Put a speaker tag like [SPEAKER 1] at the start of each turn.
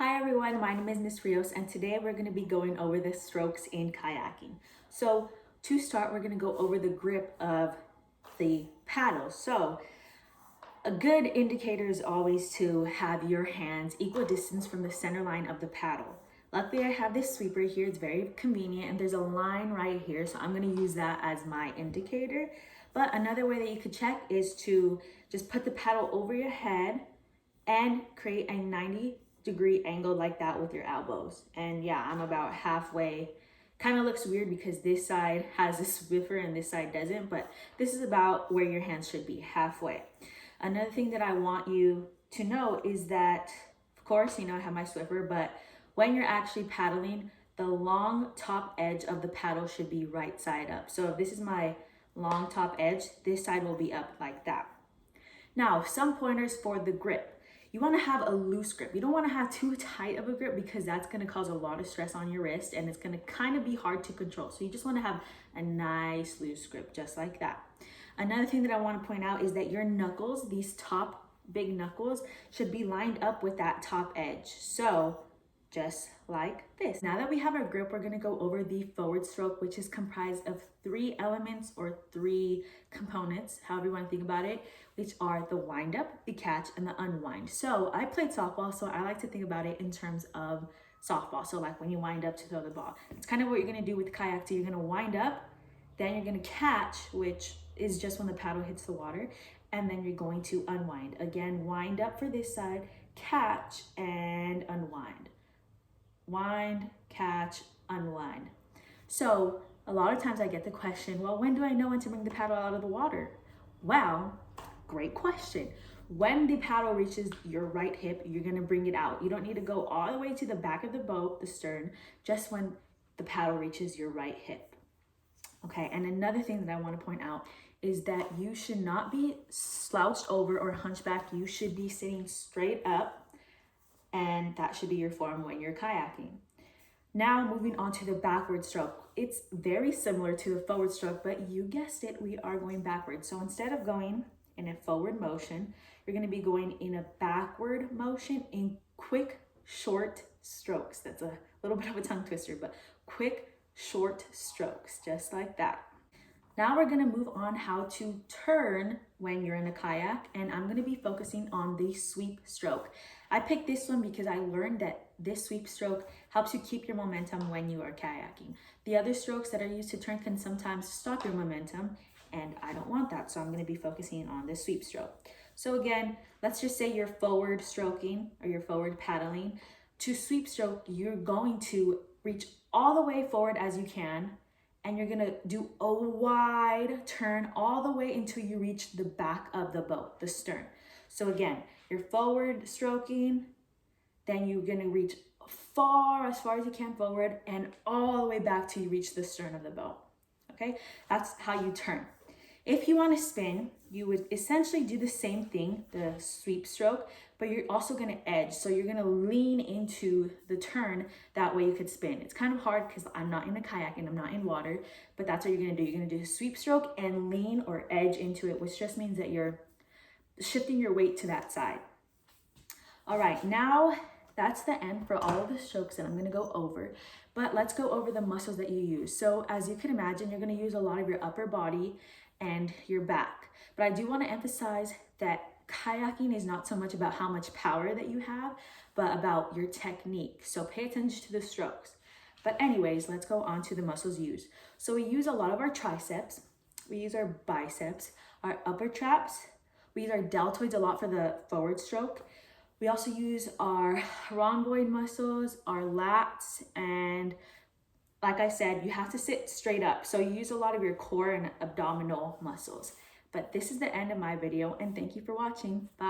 [SPEAKER 1] Hi everyone, my name is Ms. Rios and today we're going to be going over the strokes in kayaking. So to start, we're going to go over the grip of the paddle. So a good indicator is always to have your hands equal distance from the center line of the paddle. Luckily, I have this sweeper here. It's very convenient and there's a line right here. So I'm going to use that as my indicator. But another way that you could check is to just put the paddle over your head and create a 90-degree angle like that with your elbows. And yeah, I'm about halfway. Kind of looks weird because this side has a swiffer and this side doesn't, but this is about where your hands should be, halfway. Another thing that I want you to know is that, of course, I have my swiffer, but when you're actually paddling, the long top edge of the paddle should be right side up. So if this is my long top edge, this side will be up like that. Now, some pointers for the grip. You want to have a loose grip. You don't want to have too tight of a grip because that's going to cause a lot of stress on your wrist and it's going to kind of be hard to control. So you just want to have a nice loose grip, just like that. Another thing that I want to point out is that your knuckles, these top big knuckles, should be lined up with that top edge. So just like this. Now that we have our grip, we're going to go over the forward stroke, which is comprised of 3 elements or 3 components, however you want to think about it, which are the wind up, the catch, and the unwind. So I played softball, so I like to think about it in terms of softball. So like when you wind up to throw the ball, it's kind of what you're going to do with kayak. So you're going to wind up, then you're going to catch, which is just when the paddle hits the water, and then you're going to unwind. Again, wind up for this side, catch, and unwind. Wind, catch, unwind. So a lot of times I get the question, well, when do I know when to bring the paddle out of the water? Well, great question. When the paddle reaches your right hip, you're gonna bring it out. You don't need to go all the way to the back of the boat, the stern, just when the paddle reaches your right hip. Okay, and another thing that I wanna point out is that you should not be slouched over or hunchback. You should be sitting straight up, and that should be your form when you're kayaking. Now moving on to the backward stroke. It's very similar to the forward stroke, but you guessed it, we are going backwards. So instead of going in a forward motion, you're going to be going in a backward motion in quick, short strokes. That's a little bit of a tongue twister, but quick, short strokes, just like that. Now we're going to move on how to turn when you're in a kayak, and I'm going to be focusing on the sweep stroke. I picked this one because I learned that this sweep stroke helps you keep your momentum when you are kayaking. The other strokes that are used to turn can sometimes stop your momentum, and I don't want that, so I'm going to be focusing on the sweep stroke. So again, let's just say you're forward stroking or you're forward paddling. To sweep stroke, you're going to reach all the way forward as you can, and you're gonna do a wide turn all the way until you reach the back of the boat, the stern. So again, you're forward stroking, then you're gonna reach as far as you can forward and all the way back till you reach the stern of the boat, okay? That's how you turn. If you wanna spin, you would essentially do the same thing, the sweep stroke, but you're also gonna edge. So you're gonna lean into the turn, that way you could spin. It's kind of hard because I'm not in a kayak and I'm not in water, but that's what you're gonna do. You're gonna do a sweep stroke and lean or edge into it, which just means that you're shifting your weight to that side. All right, now that's the end for all of the strokes that I'm gonna go over, but let's go over the muscles that you use. So as you can imagine, you're gonna use a lot of your upper body and your back. But I do want to emphasize that kayaking is not so much about how much power that you have, but about your technique. So pay attention to the strokes. But anyways, let's go on to the muscles used. So we use a lot of our triceps, we use our biceps, our upper traps, we use our deltoids a lot for the forward stroke. We also use our rhomboid muscles, our lats, and like I said, you have to sit straight up. So you use a lot of your core and abdominal muscles. But this is the end of my video, and thank you for watching. Bye.